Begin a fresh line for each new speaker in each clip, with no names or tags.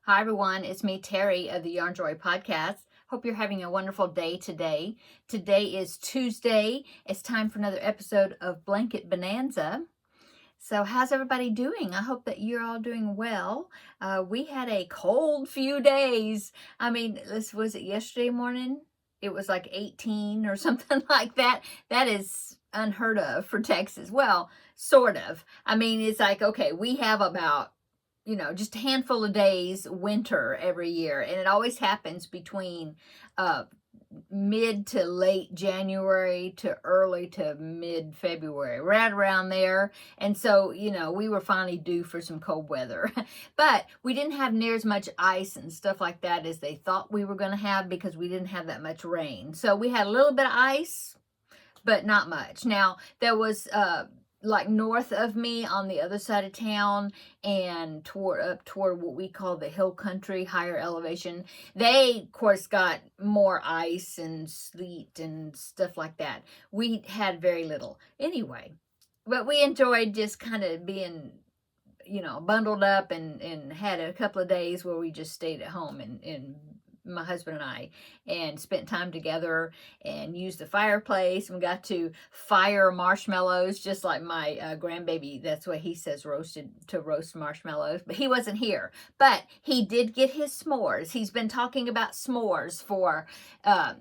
Hi everyone, it's me Terry of the Yarn Joy podcast. Hope you're having a wonderful day today. Today is Tuesday. It's time for another episode of Blanket Bonanza. So how's everybody doing? I hope that you're all doing well. We had a cold few days. Was it yesterday morning? It was like 18 or something like that. That is unheard of for Texas. Well, sort of. It's like, okay, we have about just a handful of days winter every year. And it always happens between mid to late January to early to mid February, right around there. And so, we were finally due for some cold weather. But we didn't have near as much ice and stuff like that as they thought we were going to have because we didn't have that much rain. So we had a little bit of ice, but not much. Now, there was like north of me on the other side of town and up toward what we call the hill country, higher elevation. They, of course, got more ice and sleet and stuff like that. We had very little. Anyway, but we enjoyed just kind of being, bundled up and had a couple of days where we just stayed at home and my husband and I, and spent time together and used the fireplace, and we got to fire marshmallows just like my grandbaby. That's what he says, roast marshmallows. But he wasn't here. But he did get his s'mores. He's been talking about s'mores for the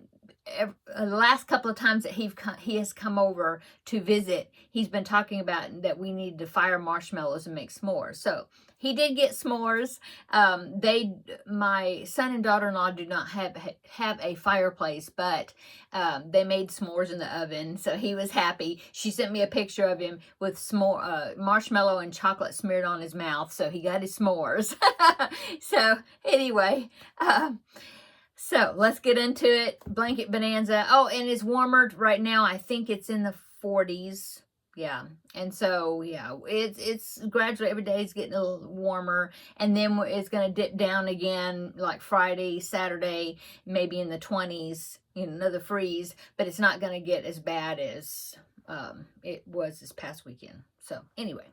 last couple of times that he has come over to visit. He's been talking about that we need to fire marshmallows and make s'mores. So he did get s'mores. My son and daughter-in-law do not have a fireplace, but they made s'mores in the oven, so he was happy. She sent me a picture of him with marshmallow and chocolate smeared on his mouth, so he got his s'mores. So anyway, so let's get into it. Blanket Bonanza. Oh, and it's warmer right now. I think it's in the 40s. Yeah. And so, yeah, it's gradually every day it's getting a little warmer. And then it's going to dip down again like Friday, Saturday, maybe in the 20s, another freeze. But it's not going to get as bad as it was this past weekend. So anyway,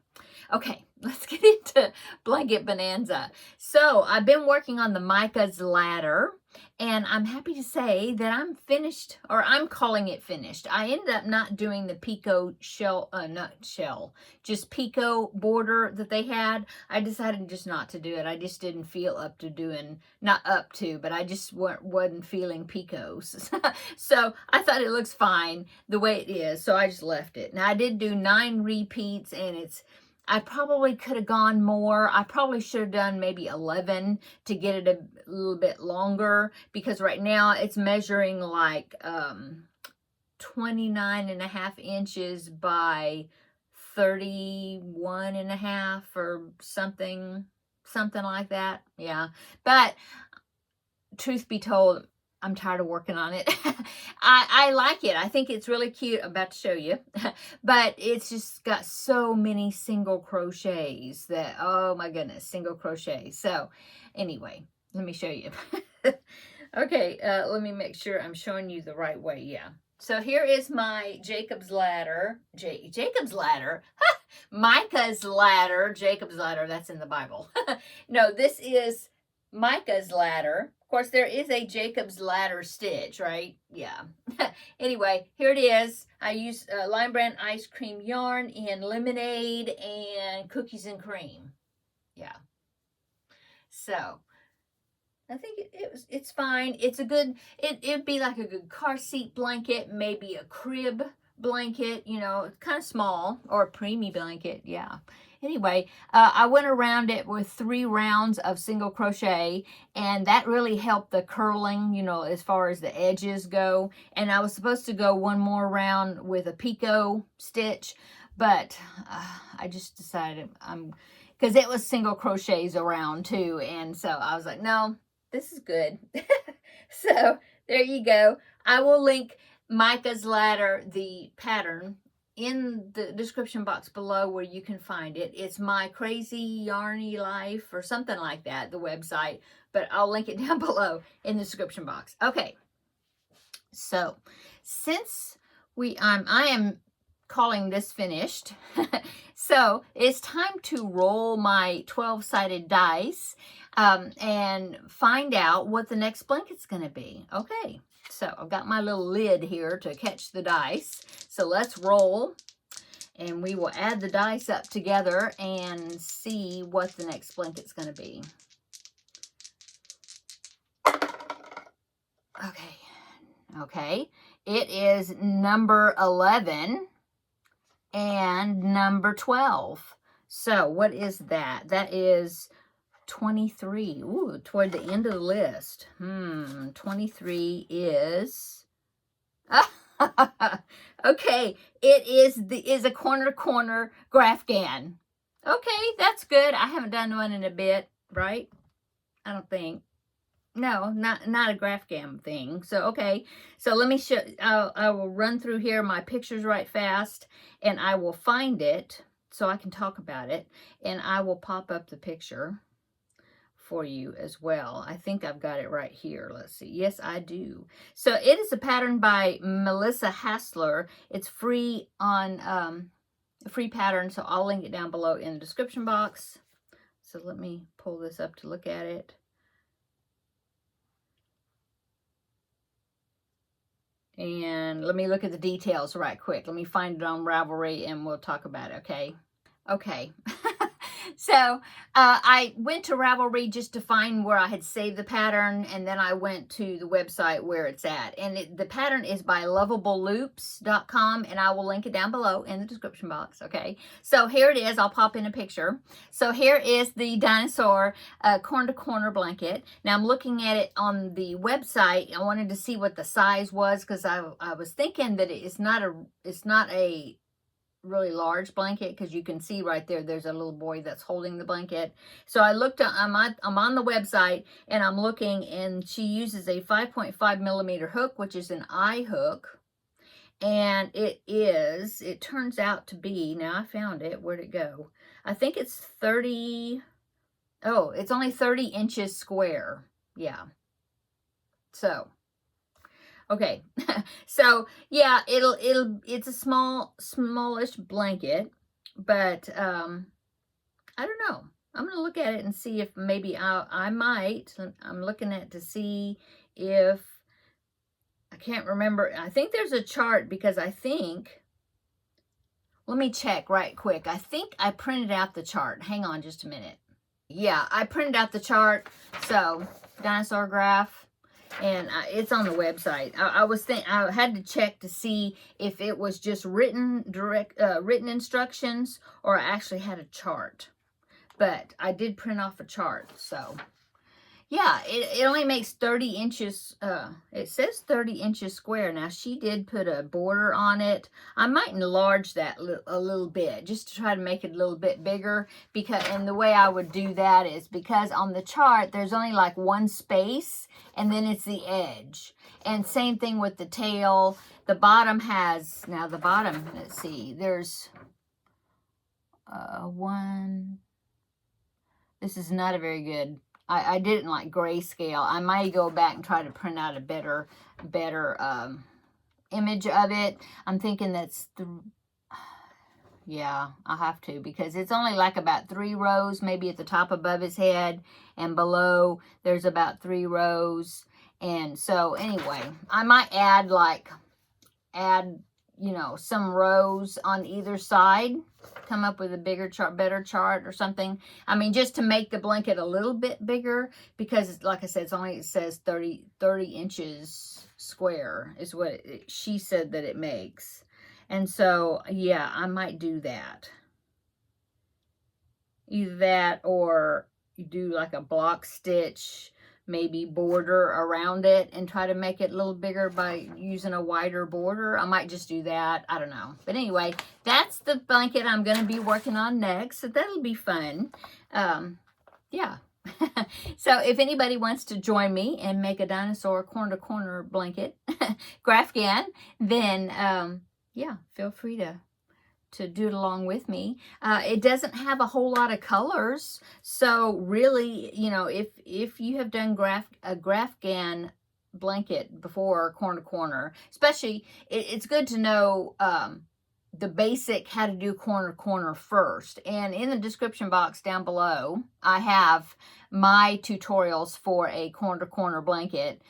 okay, let's get into Blanket Bonanza. So I've been working on the Micah's ladder, and I'm happy to say that I'm finished, or I'm calling it finished. I ended up not doing the picot just picot border that they had. I decided just not to do it. I just didn't feel up to doing, not up to, but I just wasn't feeling picots. So I thought it looks fine the way it is, so I just left it. Now I did do 9 repeats, and I probably could have gone more. I probably should have done maybe 11 to get it a little bit longer, because right now it's measuring like 29.5 inches by 31.5 or something like that. Yeah. But truth be told, I'm tired of working on it. I like it. I think it's really cute. I'm about to show you. But it's just got so many single crochets that, oh my goodness, single crochets. So anyway, let me show you. Okay, let me make sure I'm showing you the right way. Yeah. So here is my Jacob's ladder. Jacob's ladder? Micah's ladder. Jacob's ladder. That's in the Bible. No, this is Micah's ladder. Of course, there is a Jacob's ladder stitch, right? Yeah. Anyway, here it is. I use Lion Brand ice cream yarn in lemonade and cookies and cream. Yeah. So I think it's fine. It's a good, it'd be like a good car seat blanket, maybe a crib blanket, it's kind of small, or a preemie blanket. Yeah. Anyway, I went around it with 3 rounds of single crochet, and that really helped the curling, as far as the edges go. And I was supposed to go 1 more round with a picot stitch, but I just decided because it was single crochets around too. And so I was like, no, this is good. So there you go. I will link Micah's ladder, the pattern, in the description box below where you can find it. It's My Crazy Yarny Life or something like that, the website, but I'll link it down below in the description box. Okay, so since I am calling this finished. So it's time to roll my 12-sided dice and find out what the next blanket's going to be. Okay, so I've got my little lid here to catch the dice. So let's roll, and we will add the dice up together and see what the next blanket's going to be. Okay, it is number 11 and number 12. So what is that? That is 23. Ooh, toward the end of the list. 23 is... okay, it is a corner Grafgan. Okay, that's good. I haven't done one in a bit, right? I don't think. No, not a Grafgan thing. So, okay. So let me show, I will run through here my pictures right fast, and I will find it so I can talk about it, and I will pop up the picture for you as well. I think I've got it right here. Let's see. Yes, I do. So it is a pattern by Melissa Hassler. It's free on a free pattern, so I'll link it down below in the description box. So let me pull this up to look at it. And let me look at the details right quick. Let me find it on Ravelry and we'll talk about it, okay? Okay. So I went to Ravelry just to find where I had saved the pattern, and then I went to the website where it's at. And the pattern is by lovableloops.com, and I will link it down below in the description box, okay? So here it is. I'll pop in a picture. So here is the dinosaur corner-to-corner blanket. Now I'm looking at it on the website. I wanted to see what the size was because I was thinking that it's not a really large blanket, because you can see right there there's a little boy that's holding the blanket. So I looked, I'm on the website and I'm looking, and she uses a 5.5 millimeter hook, which is an eye hook, and it turns out to be, now I found it, where'd it go? I think it's 30, oh, it's only 30 inches square. Yeah. So okay, so yeah, it's a smallish blanket, but I don't know. I'm gonna look at it and see if maybe I might. I'm looking at to see if I can't remember. I think there's a chart, because I think. Let me check right quick. I think I printed out the chart. Hang on just a minute. Yeah, I printed out the chart. So dinosaur graph. And it's on the website. I had to check to see if it was just written instructions, or I actually had a chart. But I did print off a chart. So yeah, it only makes 30 inches. It says 30 inches square. Now she did put a border on it. I might enlarge that a little bit just to try to make it a little bit bigger, and the way I would do that is because on the chart there's only like one space, and then it's the edge. And same thing with the tail. The bottom has, now the bottom, let's see, there's one. This is not a very good, I didn't like grayscale. I might go back and try to print out a better image of it. I'm thinking that's yeah, I'll have to, because it's only like about 3 rows, maybe at the top above his head, and below there's about 3 rows. And so anyway, I might add you know, some rows on either side, come up with a bigger chart, better chart or something. I mean, just to make the blanket a little bit bigger, because like I said, it says 30 inches square is what she said that it makes. And so, yeah, I might do that. Either that, or you do like a block stitch, maybe border around it and try to make it a little bigger by using a wider border. I might just do that. I don't know. But anyway, that's the blanket I'm going to be working on next. So that'll be fun. Yeah. So if anybody wants to join me and make a dinosaur corner-to-corner blanket, Grafgan, then yeah, feel free to do it along with me. It doesn't have a whole lot of colors, so really, you know, if you have done a Grafgan blanket before, corner to corner, especially, it's good to know the basic how to do corner first. And in the description box down below, I have my tutorials for a corner blanket.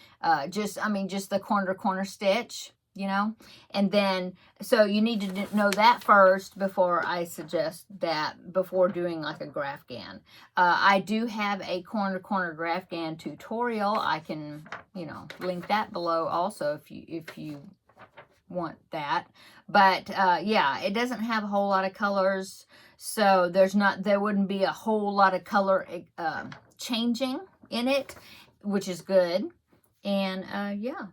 Just the corner stitch, you know. And then, so you need to know that first before I suggest that, before doing like a Grafghan. I do have a corner Grafghan tutorial. I can, you know, link that below also if you want that. But yeah, it doesn't have a whole lot of colors, so there wouldn't be a whole lot of color changing in it, which is good. And yeah,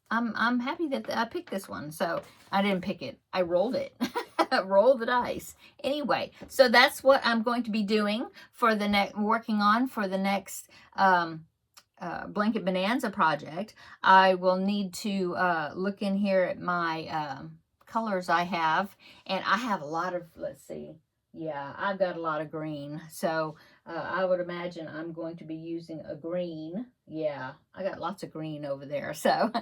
I'm happy that I picked this one. So I didn't pick it, I rolled it. Roll the dice. Anyway, so that's what I'm going to be doing for the next, working on for the next Blanket Bonanza project. I will need to look in here at my colors I have, and I have a lot of, let's see, yeah, I've got a lot of green, so I would imagine I'm going to be using a green. Yeah, I got lots of green over there, so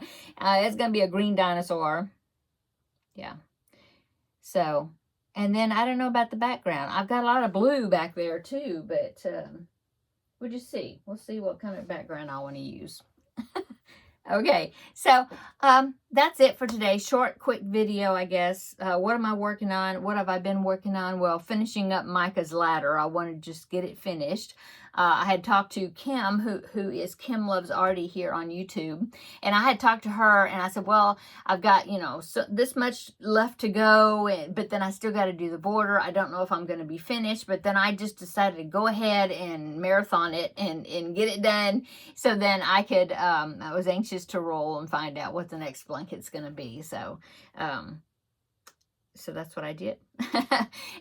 it's going to be a green dinosaur. Yeah, so, and then I don't know about the background. I've got a lot of blue back there too, but we'll just see. We'll see what kind of background I want to use. Okay, so that's it for today. Short, quick video, I guess. What am I working on? What have I been working on? Well, finishing up Micah's ladder. I wanted to just get it finished. I had talked to Kim, who is Kim Loves Arty here on YouTube, and I had talked to her, and I said, well, I've got, you know, so this much left to go, but then I still got to do the border. I don't know if I'm going to be finished, but then I just decided to go ahead and marathon it and get it done, so then I could, I was anxious to roll and find out what the next blanket's going to be, so that's what I did.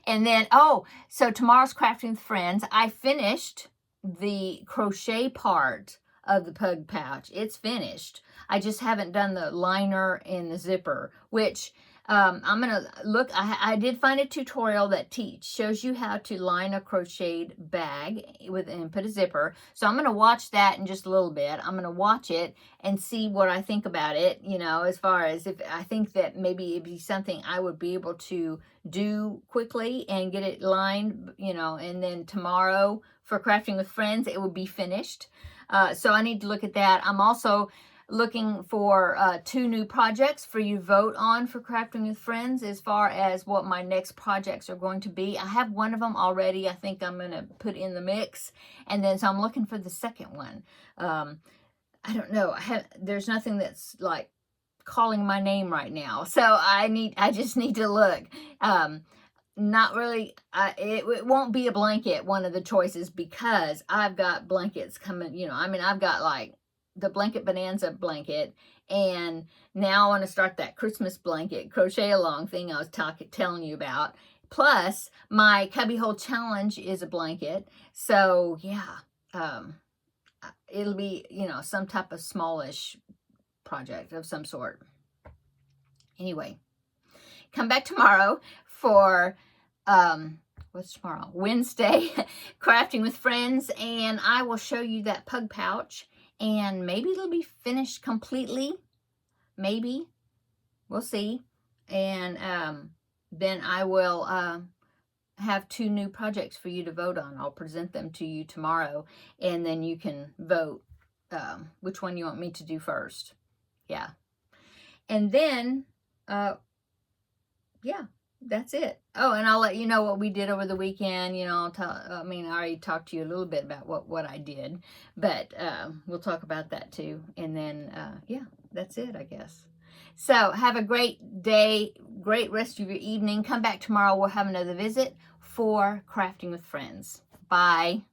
And then, oh, so tomorrow's Crafting with Friends. I finished the crochet part of the pug pouch. It's finished. I just haven't done the liner and the zipper, which I'm gonna look. I did find a tutorial that shows you how to line a crocheted bag and put a zipper. So I'm gonna watch that in just a little bit. I'm gonna watch it and see what I think about it, you know, as far as if I think that maybe it'd be something I would be able to do quickly and get it lined, you know, and then tomorrow for Crafting with Friends, it will be finished. So I need to look at that. I'm also looking for 2 new projects for you to vote on for Crafting with Friends as far as what my next projects are going to be. I have one of them already. I think I'm going to put in the mix. And then so I'm looking for the second one. I don't know. There's nothing that's like calling my name right now. So I just need to look. Not really, it won't be a blanket, one of the choices, because I've got blankets coming, you know, I mean, I've got like the Blanket Bonanza blanket, and now I want to start that Christmas blanket crochet along thing I was telling you about. Plus, my cubbyhole challenge is a blanket, so yeah, it'll be, you know, some type of smallish project of some sort. Anyway, come back tomorrow for what's tomorrow? Wednesday, Crafting with Friends, and I will show you that pug pouch, and maybe it'll be finished completely. Maybe. We'll see. And then I will have 2 new projects for you to vote on. I'll present them to you tomorrow, and then you can vote which one you want me to do first. Yeah. And then, yeah, that's it. Oh, and I'll let you know what we did over the weekend. You know, I already talked to you a little bit about what I did, but we'll talk about that too. And then, yeah, that's it, I guess. So have a great day, great rest of your evening. Come back tomorrow. We'll have another visit for Crafting with Friends. Bye.